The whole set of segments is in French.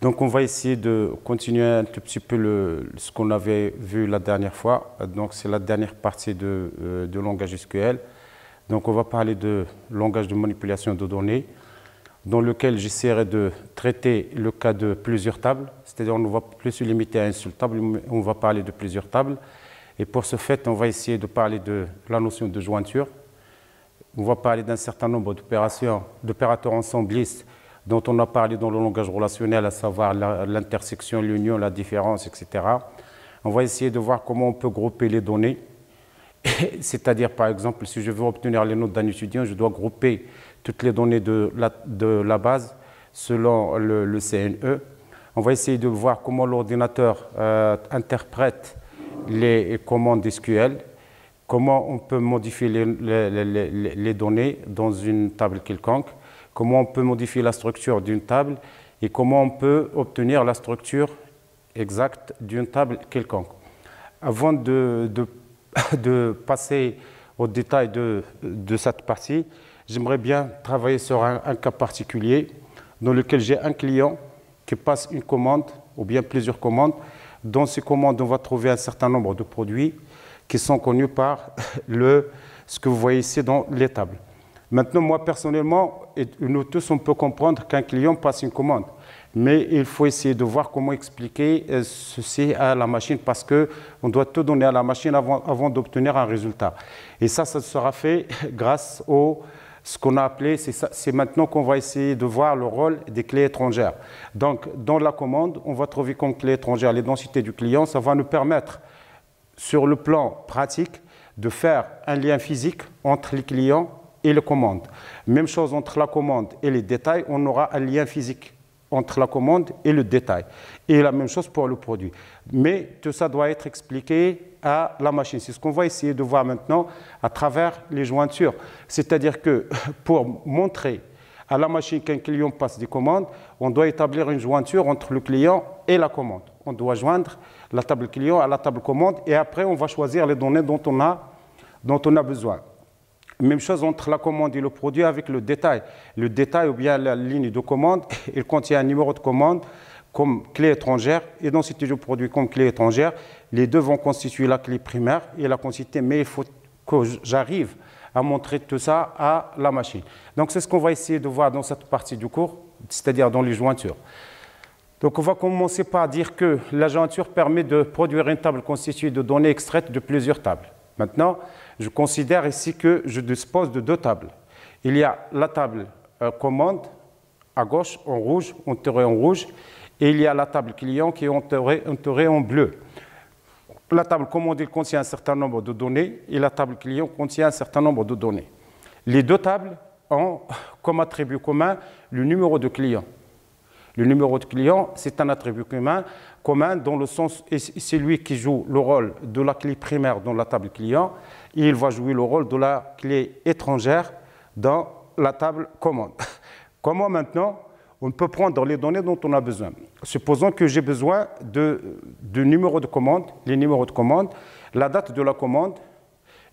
Donc on va essayer de continuer un tout petit peu ce qu'on avait vu la dernière fois. Donc c'est la dernière partie de langage SQL. Donc on va parler de langage de manipulation de données, dans lequel j'essaierai de traiter le cas de plusieurs tables. C'est-à-dire on ne va plus se limiter à une seule table, mais on va parler de plusieurs tables. Et pour ce fait, on va essayer de parler de la notion de jointure. On va parler d'un certain nombre d'opérateurs ensemblistes dont on a parlé dans le langage relationnel, à savoir l'intersection, l'union, la différence, etc. On va essayer de voir comment on peut grouper les données. C'est-à-dire, par exemple, si je veux obtenir les notes d'un étudiant, je dois grouper toutes les données de la base selon le CNE. On va essayer de voir comment l'ordinateur interprète les commandes SQL, comment on peut modifier les données dans une table quelconque, comment on peut modifier la structure d'une table et comment on peut obtenir la structure exacte d'une table quelconque. Avant de passer au détail de cette partie, j'aimerais bien travailler sur un cas particulier dans lequel j'ai un client qui passe une commande ou bien plusieurs commandes. Dans ces commandes, on va trouver un certain nombre de produits qui sont connus par ce que vous voyez ici dans les tables. Maintenant, moi, personnellement, et nous tous, on peut comprendre qu'un client passe une commande. Mais il faut essayer de voir comment expliquer ceci à la machine parce qu'on doit tout donner à la machine avant d'obtenir un résultat. Et ça sera fait grâce ce qu'on a appelé, c'est maintenant qu'on va essayer de voir le rôle des clés étrangères. Donc, dans la commande, on va trouver comme clé étrangère les densités du client. Ça va nous permettre, sur le plan pratique, de faire un lien physique entre les clients et les commandes. Même chose entre la commande et les détails, on aura un lien physique entre la commande et le détail. Et la même chose pour le produit. Mais tout ça doit être expliqué à la machine. C'est ce qu'on va essayer de voir maintenant à travers les jointures. C'est-à-dire que pour montrer à la machine qu'un client passe des commandes, on doit établir une jointure entre le client et la commande. On doit joindre la table client à la table commande et après on va choisir les données dont on a besoin. Même chose entre la commande et le produit avec le détail. Le détail ou bien la ligne de commande, il contient un numéro de commande comme clé étrangère et densité du produit comme clé étrangère. Les deux vont constituer la clé primaire et la quantité, mais il faut que j'arrive à montrer tout ça à la machine. Donc c'est ce qu'on va essayer de voir dans cette partie du cours, c'est-à-dire dans les jointures. Donc on va commencer par dire que la jointure permet de produire une table constituée de données extraites de plusieurs tables. Maintenant, je considère ici que je dispose de deux tables. Il y a la table commande à gauche en rouge, entourée en rouge, et il y a la table client qui est entourée en bleu. La table commande elle contient un certain nombre de données et la table client contient un certain nombre de données. Les deux tables ont comme attribut commun le numéro de client. Le numéro de client, c'est un attribut commun dans le sens, c'est lui qui joue le rôle de la clé primaire dans la table client et il va jouer le rôle de la clé étrangère dans la table commande. Comment maintenant on peut prendre les données dont on a besoin? Supposons que j'ai besoin de numéros de commande, les numéros de commande, la date de la commande,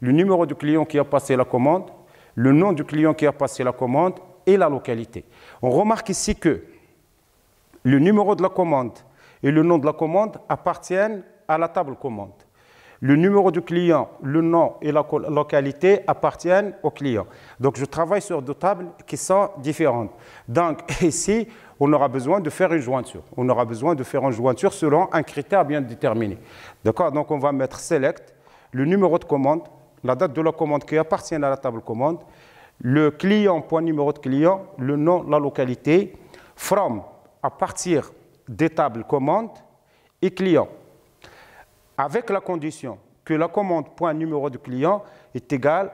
le numéro du client qui a passé la commande, le nom du client qui a passé la commande et la localité. On remarque ici que le numéro de la commande et le nom de la commande appartiennent à la table commande. Le numéro du client, le nom et la localité appartiennent au client. Donc, je travaille sur deux tables qui sont différentes. Donc, ici, on aura besoin de faire une jointure. On aura besoin de faire une jointure selon un critère bien déterminé. D'accord? Donc, on va mettre select, le numéro de commande, la date de la commande qui appartient à la table commande, le client, point numéro de client, le nom, la localité, from, à partir des tables commande et client, avec la condition que la commande point numéro du client est égale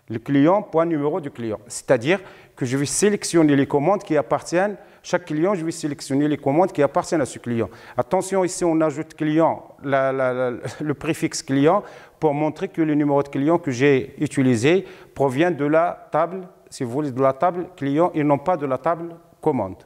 le client point numéro du client. C'est-à-dire que je vais sélectionner les commandes qui appartiennent, chaque client, je vais sélectionner les commandes qui appartiennent à ce client. Attention, ici on ajoute client, le préfixe client pour montrer que le numéro de client que j'ai utilisé provient de la table, si vous voulez, de la table client et non pas de la table commande.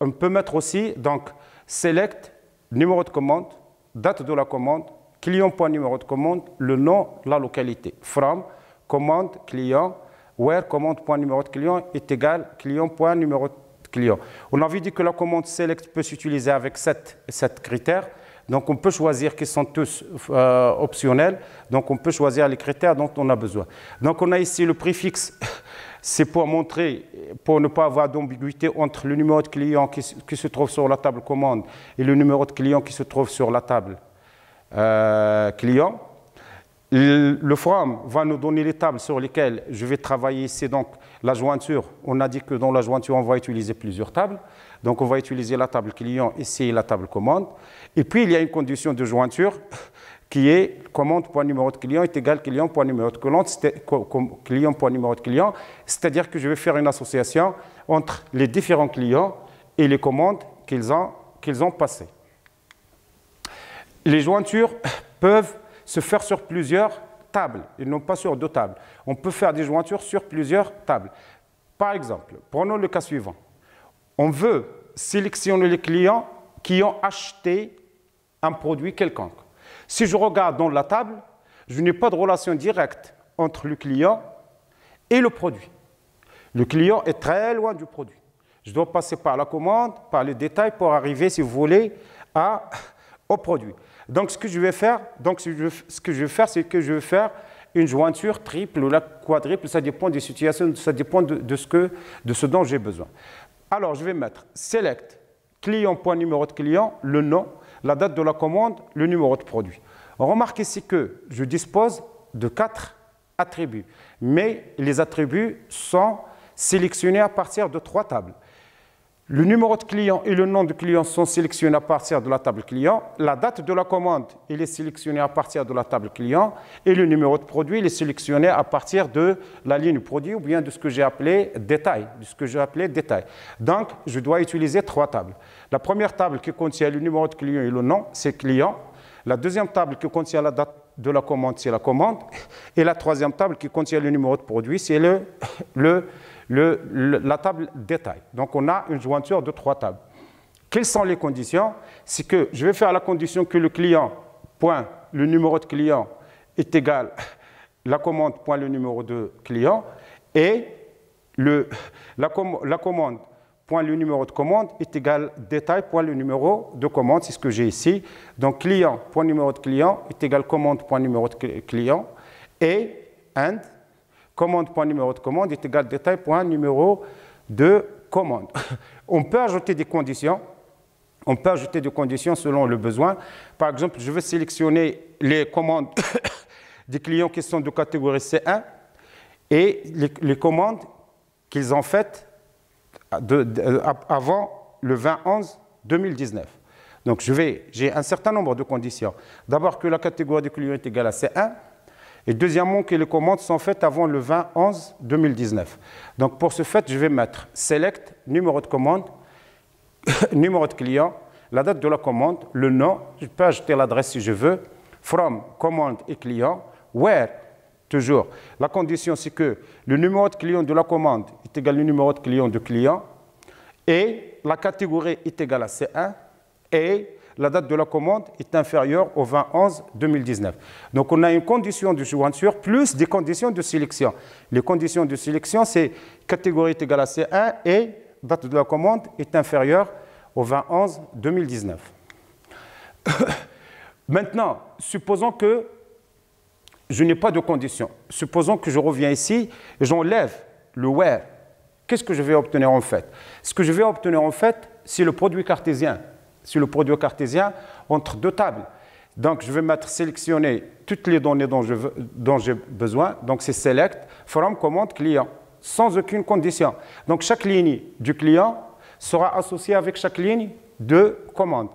On peut mettre aussi, donc, select, numéro de commande, date de la commande, client.numéro de commande, le nom, la localité. From, commande, client, where, commande.numéro de client est égal, client.numéro client. On avait dit que la commande select peut s'utiliser avec 7 critères. Donc, on peut choisir qu'ils sont tous optionnels. Donc, on peut choisir les critères dont on a besoin. Donc, on a ici le préfixe. C'est pour montrer, pour ne pas avoir d'ambiguïté entre le numéro de client qui se trouve sur la table commande et le numéro de client qui se trouve sur la table client. Le from va nous donner les tables sur lesquelles je vais travailler ici. Donc, la jointure, on a dit que dans la jointure, on va utiliser plusieurs tables. Donc, on va utiliser la table client ici et la table commande. Et puis, il y a une condition de jointure qui est commande.numéro de client est égal client.numéro de client.numéro de client. C'est-à-dire que je vais faire une association entre les différents clients et les commandes qu'ils ont passées. Les jointures peuvent se faire sur plusieurs tables et non pas sur 2 tables. On peut faire des jointures sur plusieurs tables. Par exemple, prenons le cas suivant. On veut sélectionner les clients qui ont acheté un produit quelconque. Si je regarde dans la table, je n'ai pas de relation directe entre le client et le produit. Le client est très loin du produit. Je dois passer par la commande, par les détails pour arriver, si vous voulez, au produit. Donc, ce que je vais faire, c'est que je vais faire une jointure triple ou la quadruple. Ça dépend des situations, ça dépend de ce dont j'ai besoin. Alors, je vais mettre select client.numéro de client, le nom, la date de la commande, le numéro de produit. On remarque ici que je dispose de 4 attributs, mais les attributs sont sélectionnés à partir de 3 tables. Le numéro de client et le nom de client sont sélectionnés à partir de la table client. La date de la commande, il est sélectionné à partir de la table client. Et le numéro de produit, il est sélectionné à partir de la ligne produit ou bien de ce que j'ai appelé détail. Donc, je dois utiliser 3 tables. La première table qui contient le numéro de client et le nom, c'est client. La deuxième table qui contient la date de la commande, c'est la commande. Et la troisième table qui contient le numéro de produit, c'est la table détail. Donc, on a une jointure de 3 tables. Quelles sont les conditions? C'est que je vais faire la condition que le client, point, le numéro de client est égal la commande, point, le numéro de client, et la commande, point, le numéro de commande est égal détail, point, le numéro de commande. C'est ce que j'ai ici. Donc, client, point, numéro de client est égal commande, point, numéro de client, et and commande.numéro de commande est égal détail.numéro de commande. On peut ajouter des conditions. On peut ajouter des conditions selon le besoin. Par exemple, je vais sélectionner les commandes des clients qui sont de catégorie C1 et les commandes qu'ils ont faites avant le 20-11-2019. Donc, j'ai un certain nombre de conditions. D'abord, que la catégorie des clients est égale à C1. Et deuxièmement, que les commandes sont faites avant le 20-11-2019. Donc, pour ce fait, je vais mettre select, numéro de commande, numéro de client, la date de la commande, le nom, je peux ajouter l'adresse si je veux, from, commande et client, where, toujours. La condition, c'est que le numéro de client de la commande est égal au numéro de client, et la catégorie est égale à C1, et la date de la commande est inférieure au 20-11-2019. Donc, on a une condition de jointure plus des conditions de sélection. Les conditions de sélection, c'est catégorie est égale à C1 et date de la commande est inférieure au 20-11-2019. Maintenant, supposons que je n'ai pas de condition. Supposons que je reviens ici et j'enlève le where. Qu'est-ce que je vais obtenir en fait? Ce que je vais obtenir en fait, c'est le produit cartésien. C'est le produit cartésien entre 2 tables. Donc, je vais mettre sélectionner toutes les données dont j'ai besoin. Donc, c'est select, from, commande, client, sans aucune condition. Donc, chaque ligne du client sera associée avec chaque ligne de commande.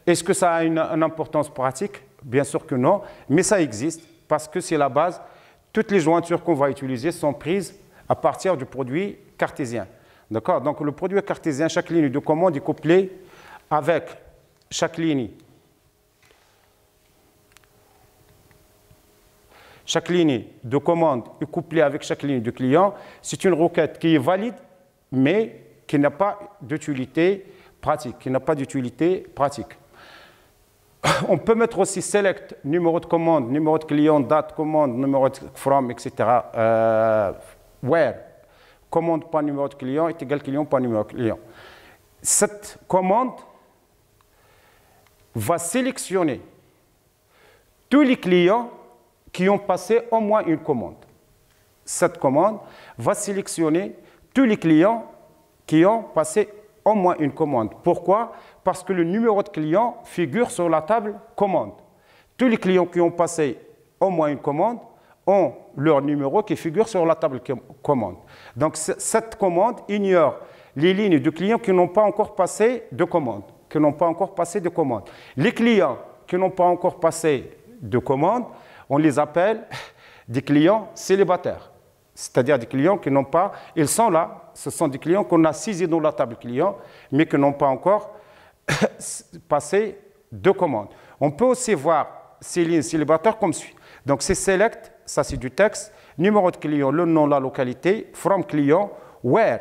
Est-ce que ça a une importance pratique? Bien sûr que non, mais ça existe parce que c'est la base. Toutes les jointures qu'on va utiliser sont prises à partir du produit cartésien. D'accord? Donc, le produit cartésien, chaque ligne de commande est couplée avec chaque ligne. Chaque ligne de commande est couplée avec chaque ligne de client. C'est une requête qui est valide, mais qui n'a pas d'utilité pratique. On peut mettre aussi select, numéro de commande, numéro de client, date commande, numéro de from, etc. Where, commande par numéro de client est égal client par numéro de client. Cette commande va sélectionner tous les clients qui ont passé au moins une commande. Cette commande va sélectionner tous les clients qui ont passé au moins une commande. Pourquoi? Parce que le numéro de client figure sur la table commande. Tous les clients qui ont passé au moins une commande ont leur numéro qui figure sur la table commande. Donc cette commande ignore les lignes de clients qui n'ont pas encore passé de commande. Les clients qui n'ont pas encore passé de commande, on les appelle des clients célibataires. C'est-à-dire des clients qui n'ont pas, ils sont là, ce sont des clients qu'on a saisis dans la table client, mais qui n'ont pas encore passé de commande. On peut aussi voir ces lignes célibataires comme suit. Donc c'est select, ça c'est du texte, numéro de client, le nom, la localité, from client, where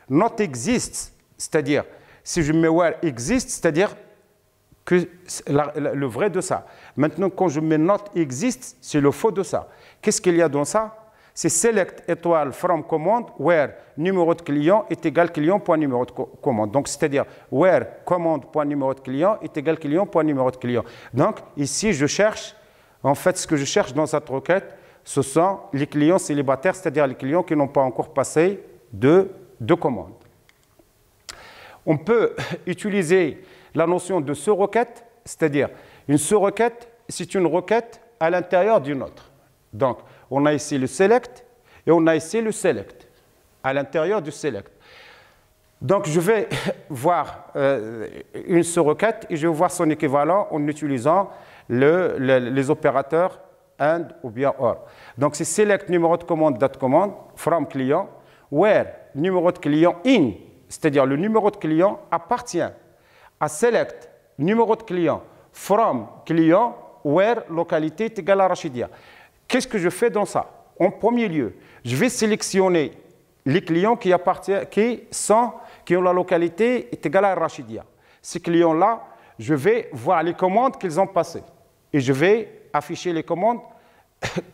not exists, c'est-à-dire si je mets where exist, c'est-à-dire que le vrai de ça. Maintenant, quand je mets not exist, c'est le faux de ça. Qu'est-ce qu'il y a dans ça? C'est select étoile from commande where numéro de client est égal client point numéro de commande. Donc, c'est-à-dire where commande point numéro de client est égal client point numéro de client. Donc, ici, je cherche, en fait, ce que je cherche dans cette requête, ce sont les clients célibataires, c'est-à-dire les clients qui n'ont pas encore passé de commande. On peut utiliser la notion de sous-requête, c'est-à-dire une sous-requête, c'est une requête à l'intérieur d'une autre. Donc, on a ici le select et on a ici le select, à l'intérieur du select. Donc, je vais voir une sous-requête et je vais voir son équivalent en utilisant les opérateurs AND ou bien OR. Donc, c'est select numéro de commande, date commande, from client, where numéro de client in, c'est-à-dire le numéro de client appartient à select numéro de client from client, where localité est égale à Rachidia. Qu'est-ce que je fais dans ça? En premier lieu, je vais sélectionner les clients qui ont la localité est égale à Rachidia. Ces clients-là, je vais voir les commandes qu'ils ont passées et je vais afficher les commandes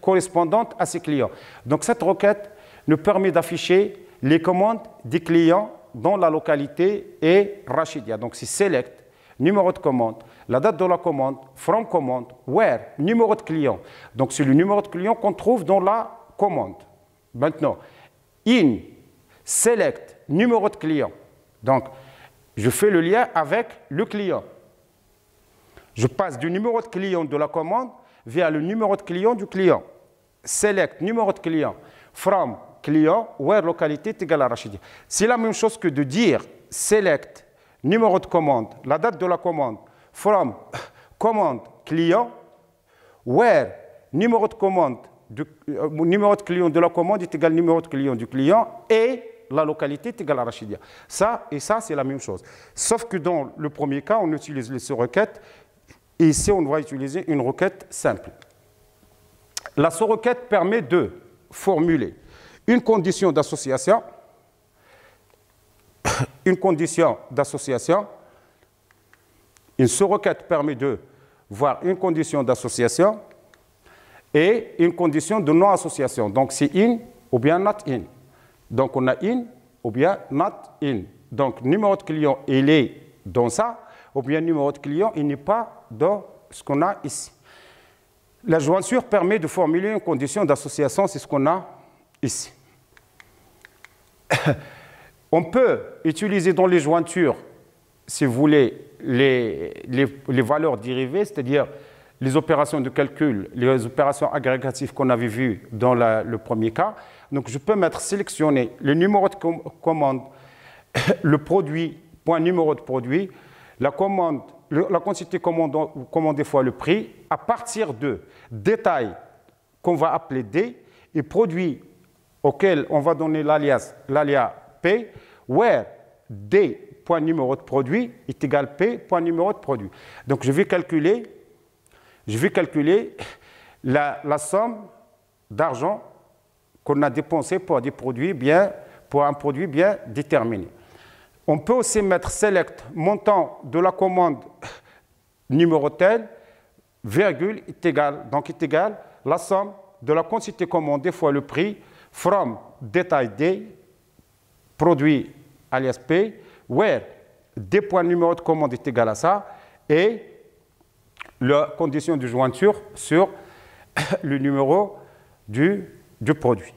correspondantes à ces clients. Donc cette requête nous permet d'afficher les commandes des clients dont la localité est Rachidia. Donc c'est select, numéro de commande, la date de la commande, from commande, where, numéro de client. Donc c'est le numéro de client qu'on trouve dans la commande. Maintenant, in, select, numéro de client. Donc, je fais le lien avec le client. Je passe du numéro de client de la commande vers le numéro de client du client. Select, numéro de client, from client, where localité est égale à Rachidia. C'est la même chose que de dire select, numéro de commande, la date de la commande, from commande client, where numéro de commande, numéro de client de la commande est égal numéro de client du client et la localité est égale à Rachidia. Ça et ça, c'est la même chose. Sauf que dans le premier cas, on utilise les sous-requêtes et ici, on va utiliser une requête simple. La sous-requête permet de formuler une condition d'association, une sous-requête permet de voir une condition d'association et une condition de non-association. Donc, c'est in ou bien not in. Donc, on a in ou bien not in. Donc, numéro de client, il est dans ça, ou bien numéro de client, il n'est pas dans ce qu'on a ici. La jointure permet de formuler une condition d'association, c'est ce qu'on a ici. On peut utiliser dans les jointures, si vous voulez, les valeurs dérivées, c'est-à-dire les opérations de calcul, les opérations agrégatives qu'on avait vues dans le premier cas. Donc, je peux sélectionner le numéro de commande, le produit, point numéro de produit, la quantité commandée fois le prix, à partir de détail qu'on va appeler D, et produit auquel on va donner l'alias P, where D, point numéro de produit, est égal P, point numéro de produit. Donc, je vais calculer la somme d'argent qu'on a dépensé pour un produit bien déterminé. On peut aussi mettre select montant de la commande numéro tel, virgule est égal la somme de la quantité commandée fois le prix from détail D produit alias P, where des points numéro de commande est égal à ça, et la condition de jointure sur le numéro du produit.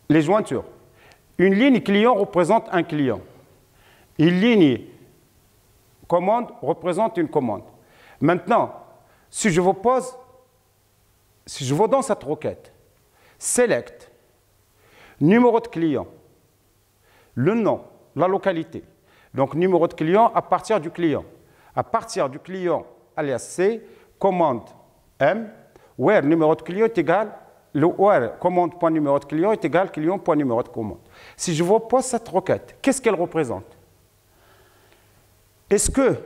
Les jointures. Une ligne client représente un client. Une ligne commande représente une commande. Maintenant, si je vous dans cette requête, select, numéro de client, le nom, la localité. Donc, numéro de client à partir du client. À partir du client, alias C, commande M, where numéro de client est égal, le where commande.numéro de client est égal client.numéro de commande. Si je vous pose cette requête, qu'est-ce qu'elle représente? Est-ce que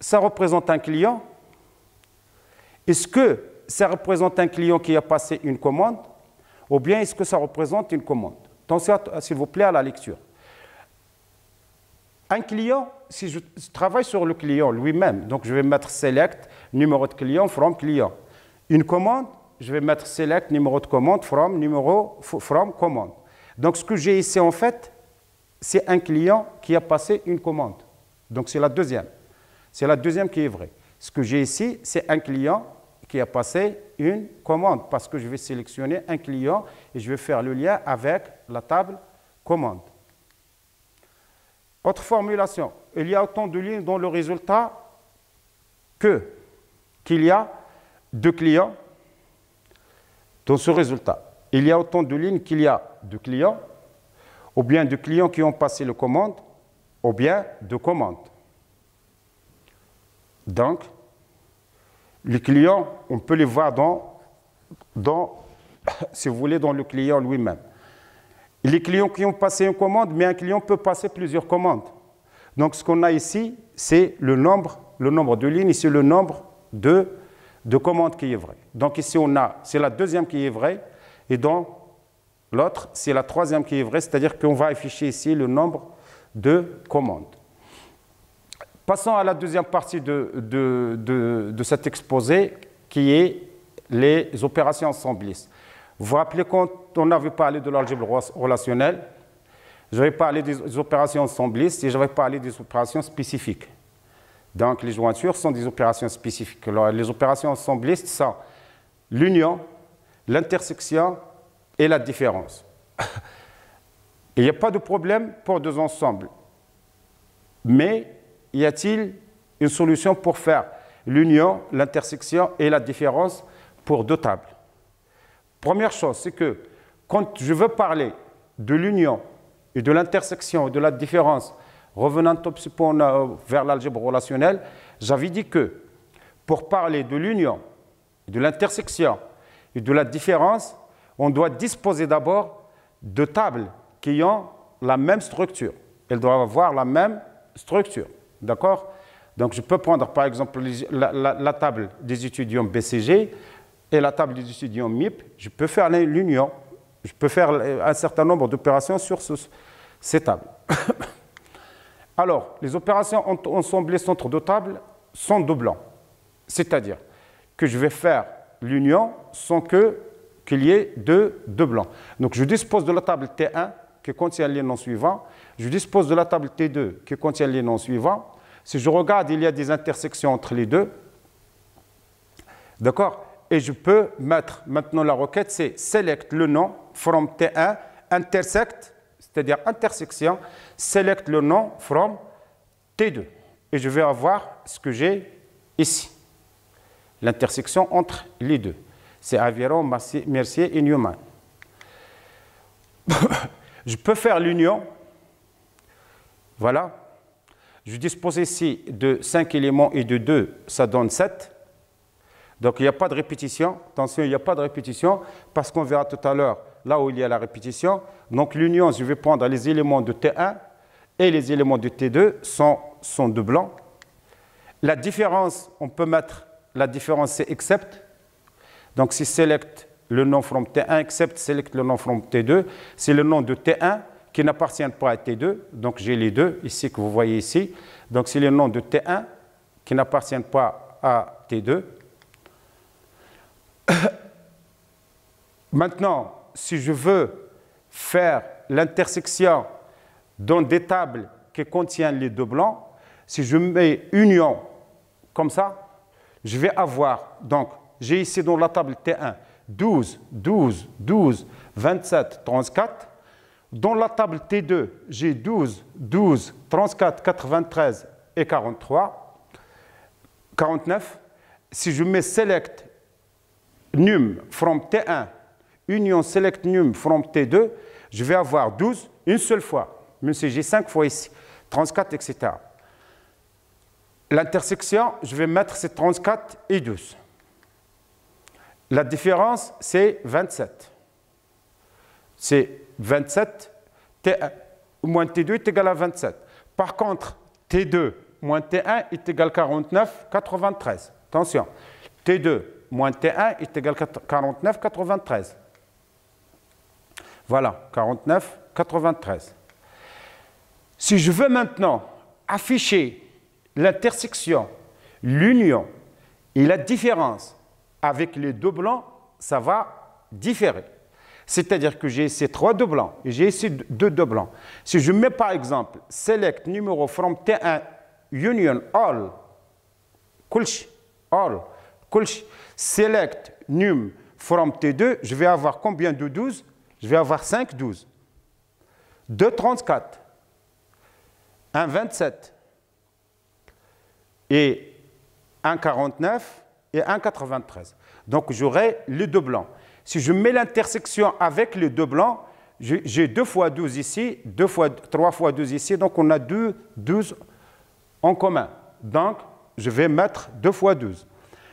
ça représente un client? Est-ce que ça représente un client qui a passé une commande? Ou bien est-ce que ça représente une commande? Attention, s'il vous plaît, à la lecture. Un client, si je travaille sur le client lui-même, donc je vais mettre select, numéro de client, from client. Une commande, je vais mettre select, numéro de commande, from commande. Donc ce que j'ai ici en fait, c'est un client qui a passé une commande. Donc c'est la deuxième. C'est la deuxième qui est vraie. Ce que j'ai ici, c'est un client qui a passé une commande parce que je vais sélectionner un client et je vais faire le lien avec la table commande. Autre formulation, il y a autant de lignes dans le résultat qu'il y a de clients dans ce résultat. Il y a autant de lignes qu'il y a de clients, ou bien de clients qui ont passé la commande, ou bien de commandes. Donc, les clients, on peut les voir si vous voulez, dans le client lui-même. Les clients qui ont passé une commande, mais un client peut passer plusieurs commandes. Donc, ce qu'on a ici, c'est le nombre de lignes, ici le nombre de commandes qui est vrai. Donc, ici, c'est la deuxième qui est vraie, et dans l'autre, c'est la troisième qui est vraie, c'est-à-dire qu'on va afficher ici le nombre de commandes. Passons à la deuxième partie de cet exposé, qui est les opérations ensemblistes. Vous vous rappelez quand on avait parlé de l'algèbre relationnelle, j'avais parlé des opérations ensemblistes et j'avais parlé des opérations spécifiques. Donc les jointures sont des opérations spécifiques. Alors, les opérations ensemblistes sont l'union, l'intersection et la différence. Il n'y a pas de problème pour deux ensembles. Mais y a-t-il une solution pour faire l'union, l'intersection et la différence pour deux tables? Première chose, c'est que quand je veux parler de l'union et de l'intersection et de la différence, revenant un petit peu vers l'algèbre relationnelle, j'avais dit que pour parler de l'union, de l'intersection et de la différence, on doit disposer d'abord de tables qui ont la même structure. Elles doivent avoir la même structure. D'accord? Donc, je peux prendre, par exemple, la table des étudiants BCG et la table des étudiants MIP. Je peux faire l'union. Je peux faire un certain nombre d'opérations sur ces tables. Alors, les opérations ensemblistes entre deux tables sont doublants. C'est-à-dire que je vais faire l'union sans qu'il y ait deux blancs. Donc, je dispose de la table T1 qui contient les noms suivants. Je dispose de la table T2 qui contient les noms suivants. Si je regarde, il y a des intersections entre les deux. D'accord? Et je peux mettre, maintenant la requête, c'est select le nom from T1, intersect, c'est-à-dire intersection, select le nom from T2. Et je vais avoir ce que j'ai ici. L'intersection entre les deux. C'est Aviron, Mercier et Newman. Je peux faire l'union. Voilà. Je dispose ici de 5 éléments et de 2, ça donne 7. Donc, il n'y a pas de répétition. Attention, il n'y a pas de répétition parce qu'on verra tout à l'heure là où il y a la répétition. Donc, l'union, je vais prendre les éléments de T1 et les éléments de T2 sont de blanc. La différence, on peut mettre la différence, c'est except. Donc, si select le nom from T1, except select le nom from T2, c'est le nom de T1 qui n'appartient pas à T2. Donc, j'ai les deux ici que vous voyez ici. Donc, c'est le nom de T1 qui n'appartient pas à T2. Maintenant, si je veux faire l'intersection dans des tables qui contiennent les deux blancs, si je mets union comme ça, je vais avoir, donc, j'ai ici dans la table T1 12, 12, 12, 27, 34. Dans la table T2, j'ai 12, 12, 34, 93 et 43, 49. Si je mets select num from T1, union select num from T2, je vais avoir 12 une seule fois, même si j'ai 5 fois ici, 34, etc. L'intersection, je vais mettre c'est 34 et 12. La différence, c'est 27. C'est 27, T1 moins T2 est égal à 27. Par contre, T2 moins T1 est égal à 49, 93. Attention, T2 moins T1 est égal à 49, 93. Voilà, 49, 93. Si je veux maintenant afficher l'intersection, l'union et la différence avec les deux blancs, ça va différer. C'est-à-dire que j'ai ici 3 deux blancs et j'ai ici 2 deux blancs. Si je mets par exemple select numéro from T1 union all, select num from T2, je vais avoir combien de 12? Je vais avoir 5 12. 2 34, 1 27 et 1 49 et 1 93. Donc j'aurai les deux blancs. Si je mets l'intersection avec les deux blancs, j'ai 2 fois 12 ici, 3 fois 12 ici, donc on a 12 en commun. Donc je vais mettre 2 fois 12.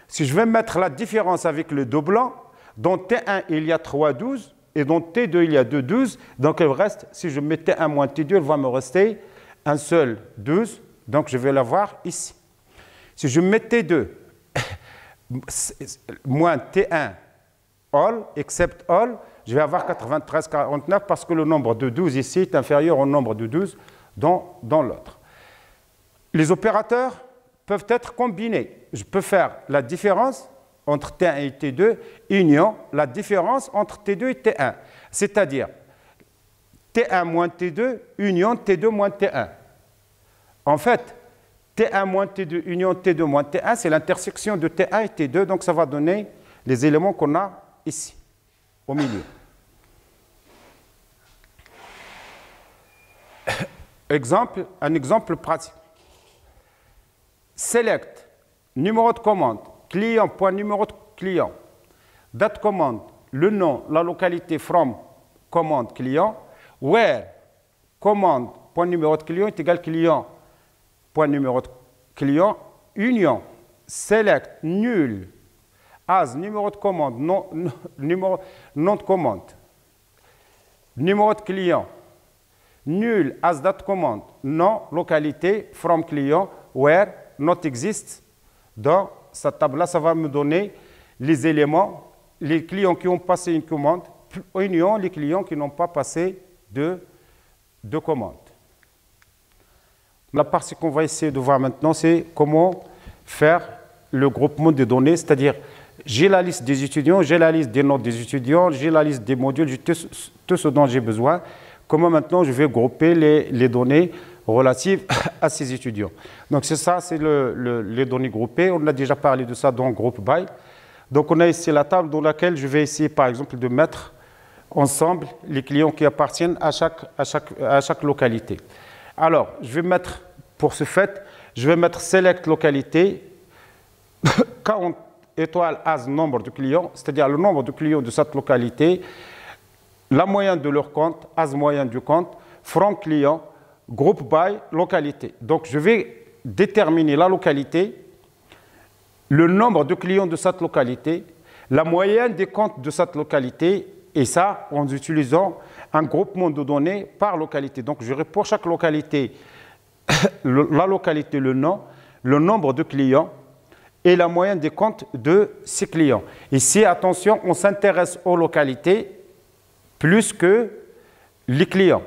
Si je vais mettre la différence avec les deux blancs, dans T1 il y a 3 12 et dans T2 il y a 2 12, donc il reste, si je mets T1 moins T2, il va me rester un seul 12, donc je vais l'avoir ici. Si je mets T2 moins T1 all, except all, je vais avoir 93, 49 parce que le nombre de 12 ici est inférieur au nombre de 12 dans l'autre. Les opérateurs peuvent être combinés. Je peux faire la différence entre T1 et T2, union, la différence entre T2 et T1. C'est-à-dire T1 moins T2, union T2 moins T1. En fait, T1 moins T2, union T2 moins T1, c'est l'intersection de T1 et T2, donc ça va donner les éléments qu'on a ici, au milieu. Un exemple pratique. Select, numéro de commande, client, point numéro de client, date commande, le nom, la localité from commande client, where commande, point numéro de client est égal client, point numéro de client, union, select, nul, as, numéro de commande, nom de commande, numéro de client, nul, as, date commande, nom, localité, from client, where, not exist. Dans cette table-là, ça va me donner les éléments, les clients qui ont passé une commande, union, les clients qui n'ont pas passé de commande. La partie qu'on va essayer de voir maintenant, c'est comment faire le groupement des données, c'est-à-dire j'ai la liste des étudiants, j'ai la liste des notes des étudiants, j'ai la liste des modules, j'ai tout ce dont j'ai besoin. Comment maintenant je vais grouper les données relatives à ces étudiants. Donc c'est ça, c'est les données groupées. On a déjà parlé de ça dans Group By. Donc on a ici la table dans laquelle je vais essayer par exemple de mettre ensemble les clients qui appartiennent à chaque localité. Alors, je vais mettre, pour ce fait, je vais mettre select localité, count étoile as nombre de clients, c'est-à-dire le nombre de clients de cette localité, la moyenne de leur compte, as moyenne du compte, from client, group by localité. Donc, je vais déterminer la localité, le nombre de clients de cette localité, la moyenne des comptes de cette localité, et ça en utilisant un groupement de données par localité. Donc, j'aurai pour chaque localité la localité, le nom, le nombre de clients et la moyenne des comptes de ces clients. Ici, attention, on s'intéresse aux localités plus que les clients.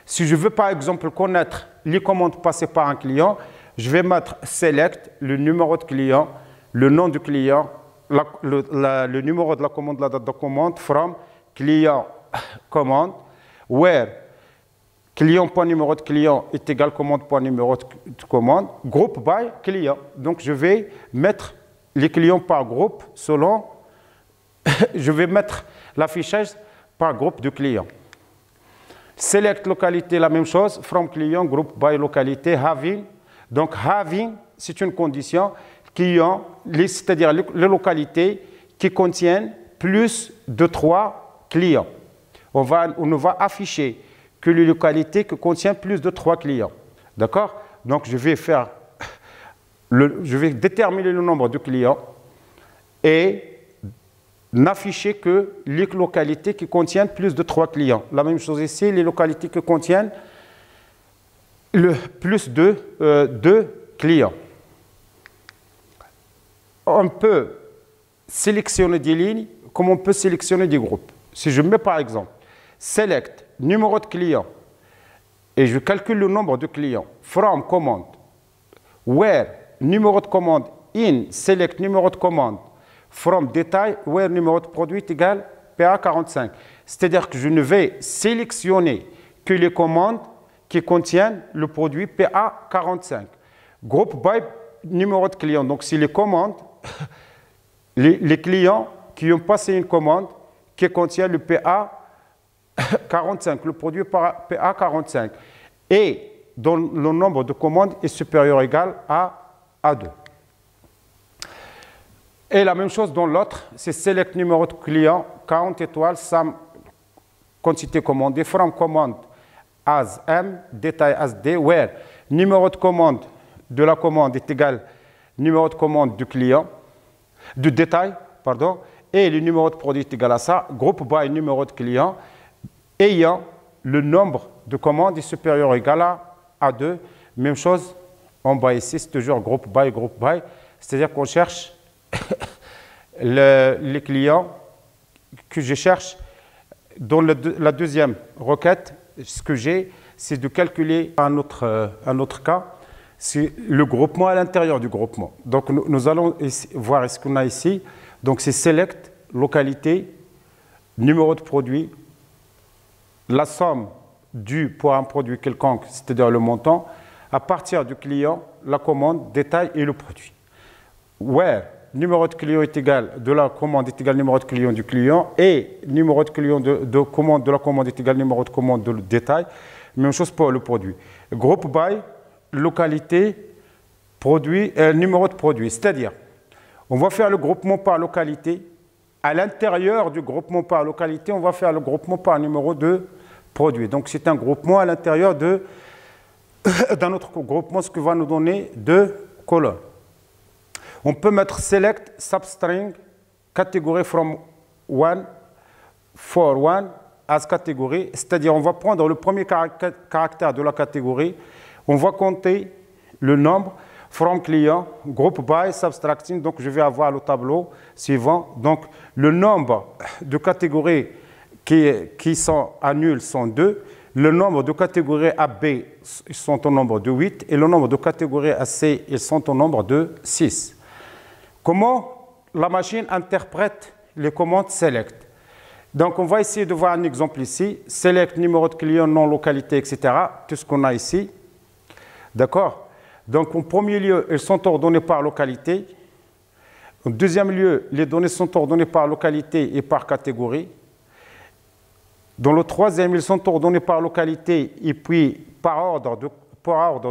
Si je veux par exemple connaître les commandes passées par un client, je vais mettre select, le numéro de client, le nom du client, le numéro de la commande, la date de commande, from, client, commande, where, client.numéro de client est égal commande.numéro de commande, groupe by client. Donc, je vais mettre les clients par groupe selon, je vais mettre l'affichage par groupe de clients. Select localité, la même chose, from client, groupe by localité, having. Donc, having, c'est une condition qui ont, c'est-à-dire les localités qui contiennent plus de 3 clients. On ne va afficher que les localités qui contiennent plus de 3 clients. D'accord? Donc, je vais déterminer le nombre de clients et n'afficher que les localités qui contiennent plus de 3 clients. La même chose ici, les localités qui contiennent plus de 2 clients. On peut sélectionner des lignes comme on peut sélectionner des groupes. Si je mets par exemple select numéro de client et je calcule le nombre de clients from commande, where numéro de commande in select numéro de commande from détail where numéro de produit est égal PA45. C'est-à-dire que je ne vais sélectionner que les commandes qui contiennent le produit PA45. Groupe by numéro de client. Donc, si les commandes, les clients qui ont passé une commande qui contient le PA45, le produit PA45, et dont le nombre de commandes est supérieur ou égal à 2. Et la même chose dans l'autre, c'est select numéro de client, count étoile, sum, quantité commandée, from commande as M, détail as D, where numéro de commande de la commande est égal numéro de commande du client, du détail, pardon, et le numéro de produit est égal à ça, groupe by numéro de client, ayant le nombre de commandes est supérieur ou égal à 2. Même chose en bas ici, c'est toujours groupe by, c'est-à-dire qu'on cherche les clients que je cherche. Dans la deuxième requête, ce que j'ai, c'est de calculer un autre cas, c'est le groupement à l'intérieur du groupement. Donc, nous allons voir ce qu'on a ici. Donc, c'est select, localité, numéro de produit, la somme due pour un produit quelconque, c'est-à-dire le montant, à partir du client, la commande, détail et le produit. Where numéro de client est égal de la commande est égal numéro de client du client et numéro de client de commande de la commande est égal numéro de commande de détail. Même chose pour le produit. Groupe by, localité, produit, numéro de produit. C'est-à-dire, on va faire le groupement par localité. À l'intérieur du groupement par localité, on va faire le groupement par numéro de produit. Donc, c'est un groupement à l'intérieur d'un autre groupement, ce qui va nous donner 2 colonnes. On peut mettre select substring catégorie from 1 for 1 as catégorie, c'est-à-dire on va prendre le premier caractère de la catégorie, on va compter le nombre from client, group by subtracting, donc je vais avoir le tableau suivant. Donc le nombre de catégories qui sont à nul sont 2, le nombre de catégories AB sont au nombre de 8 et le nombre de catégories AC ils sont au nombre de 6. Comment la machine interprète les commandes select? Donc, on va essayer de voir un exemple ici. Select, numéro de client, nom, localité, etc. Tout ce qu'on a ici. D'accord? Donc, en premier lieu, elles sont ordonnées par localité. En deuxième lieu, les données sont ordonnées par localité et par catégorie. Dans le troisième, elles sont ordonnées par localité et puis par ordre de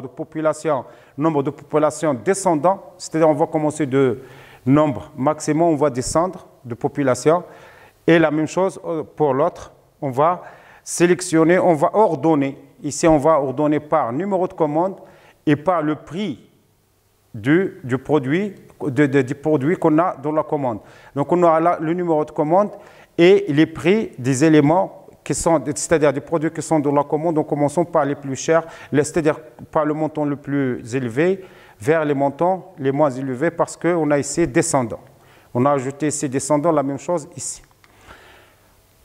population, nombre de population descendant. C'est-à-dire, on va commencer de nombre maximum, on va descendre de population. Et la même chose pour l'autre, on va sélectionner, on va ordonner. Ici, on va ordonner par numéro de commande et par le prix du produit qu'on a dans la commande. Donc, on aura là le numéro de commande et les prix des éléments qui sont, c'est-à-dire des produits qui sont dans la commande. Donc, commençons par les plus chers, c'est-à-dire par le montant le plus élevé vers les montants les moins élevés parce qu'on a ici descendant. On a ajouté ici descendant, la même chose ici.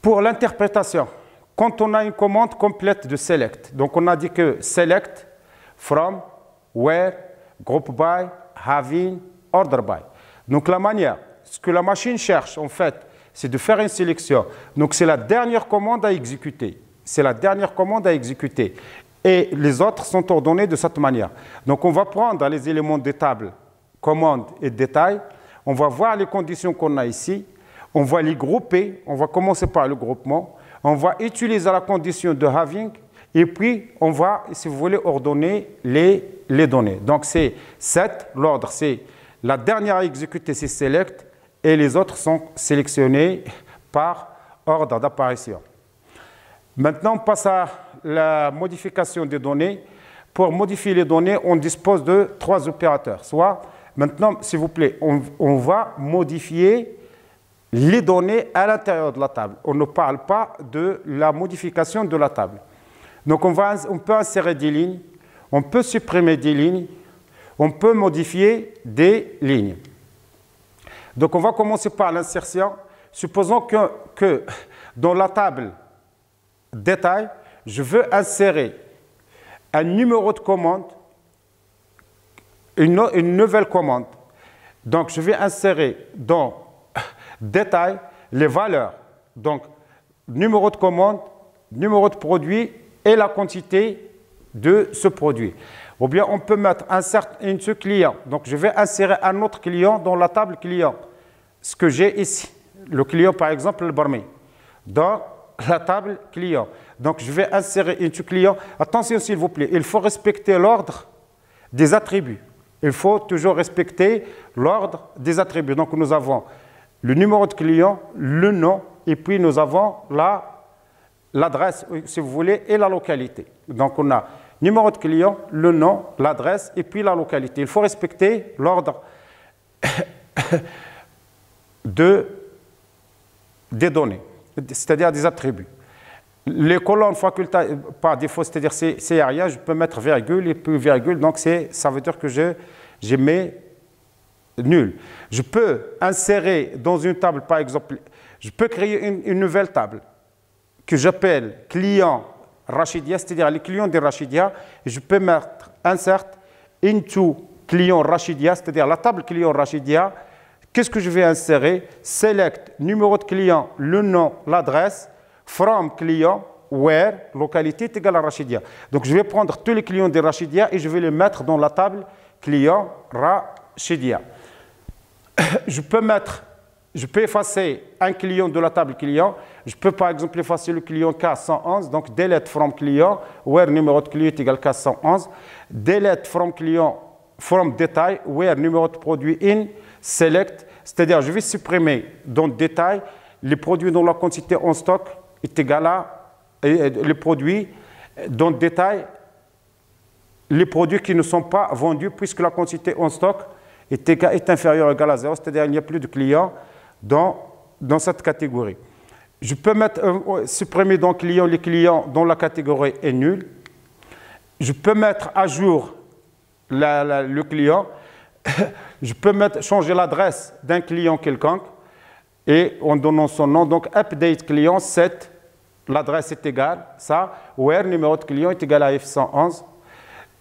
Pour l'interprétation, quand on a une commande complète de select, donc on a dit que select, from, where, group by, having, order by. Donc la manière, ce que la machine cherche en fait, c'est de faire une sélection. Donc c'est la dernière commande à exécuter. c'est la dernière commande à exécuter. Et les autres sont ordonnés de cette manière. Donc, on va prendre les éléments des tables, commande et détail. On va voir les conditions qu'on a ici. On va les grouper. On va commencer par le groupement. On va utiliser la condition de having. Et puis, on va, si vous voulez, ordonner les données. Donc, c'est set. L'ordre, c'est la dernière à exécuter, c'est select. Et les autres sont sélectionnés par ordre d'apparition. Maintenant, on passe à la modification des données. Pour modifier les données, on dispose de 3 opérateurs. Soit, maintenant, s'il vous plaît, on va modifier les données à l'intérieur de la table. On ne parle pas de la modification de la table. Donc, on peut insérer des lignes, on peut supprimer des lignes, on peut modifier des lignes. Donc, on va commencer par l'insertion. Supposons que dans la table détail, je veux insérer un numéro de commande, une nouvelle commande. Donc, je vais insérer dans détail les valeurs. Donc, numéro de commande, numéro de produit et la quantité de ce produit. Ou bien, on peut mettre un client. Donc, je vais insérer un autre client dans la table client. Ce que j'ai ici. Le client, par exemple, le barman. Dans la table client. Donc, je vais insérer un client. Attention, s'il vous plaît, il faut respecter l'ordre des attributs. Il faut toujours respecter l'ordre des attributs. Donc, nous avons le numéro de client, le nom, et puis nous avons l'adresse, si vous voulez, et la localité. Donc, on a numéro de client, le nom, l'adresse, et puis la localité. Il faut respecter l'ordre des données, c'est-à-dire des attributs. Les colonnes facultatives, par défaut, c'est-à-dire c'est rien, je peux mettre virgule et puis virgule, donc ça veut dire que je mets nul. Je peux insérer dans une table, par exemple, je peux créer une nouvelle table que j'appelle client Rachidia, c'est-à-dire les clients de Rachidia, et je peux mettre insert into client Rachidia, c'est-à-dire la table client Rachidia. Qu'est-ce que je vais insérer? Select numéro de client, le nom, l'adresse, from client, where, localité est égale à Rachidia. Donc, je vais prendre tous les clients de Rachidia et je vais les mettre dans la table client Rachidia. Je peux effacer un client de la table client. Je peux par exemple effacer le client K111. Donc, delete from client, where numéro de client est égal à K111. Delete from client, from détail, where numéro de produit in, select. C'est-à-dire, je vais supprimer dans détail les produits dont la quantité en stock est égale à les produits dans détail, les produits qui ne sont pas vendus puisque la quantité en stock est inférieure ou égale à 0, c'est-à-dire qu'il n'y a plus de clients dans cette catégorie. Je peux supprimer dans client les clients dont la catégorie est nulle. Je peux mettre à jour le client. Je peux changer l'adresse d'un client quelconque et en donnant son nom. Donc, update client, set, l'adresse est égale, ça, where, numéro de client est égal à F111.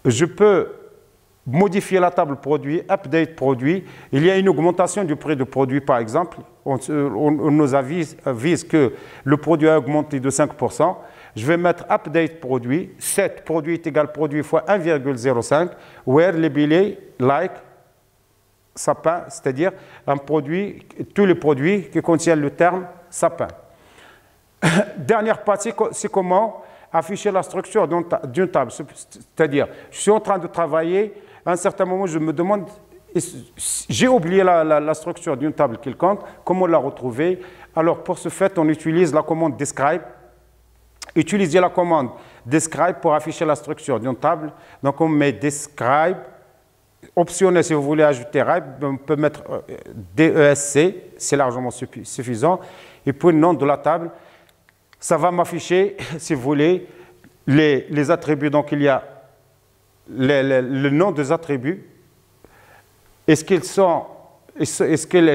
Je peux modifier la table produit, update produit. Il y a une augmentation du prix du produit, par exemple. On nous avise que le produit a augmenté de 5%. Je vais mettre update produit, set produit est égal produit fois 1,05, where les billets, like, sapin, c'est-à-dire un produit, tous les produits qui contiennent le terme sapin. Dernière partie, c'est comment afficher la structure d'une table. C'est-à-dire, je suis en train de travailler, à un certain moment, je me demande, j'ai oublié la structure d'une table quelconque, comment la retrouver? Alors, pour ce fait, on utilise la commande describe. Utilisez la commande describe pour afficher la structure d'une table. Donc, on met describe. Optionnel, si vous voulez ajouter RIBE, on peut mettre DESC, c'est largement suffisant. Et puis le nom de la table, ça va m'afficher, si vous voulez, les attributs. Donc il y a le nom des attributs. Est-ce qu'ils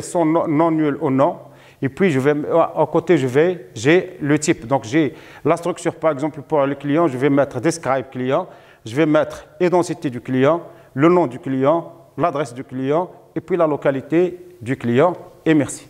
sont non nuls ou non? Et puis à côté, j'ai le type. Donc j'ai la structure, par exemple, pour le client, je vais mettre describe client, je vais mettre identité du client, le nom du client, l'adresse du client et puis la localité du client. Et merci.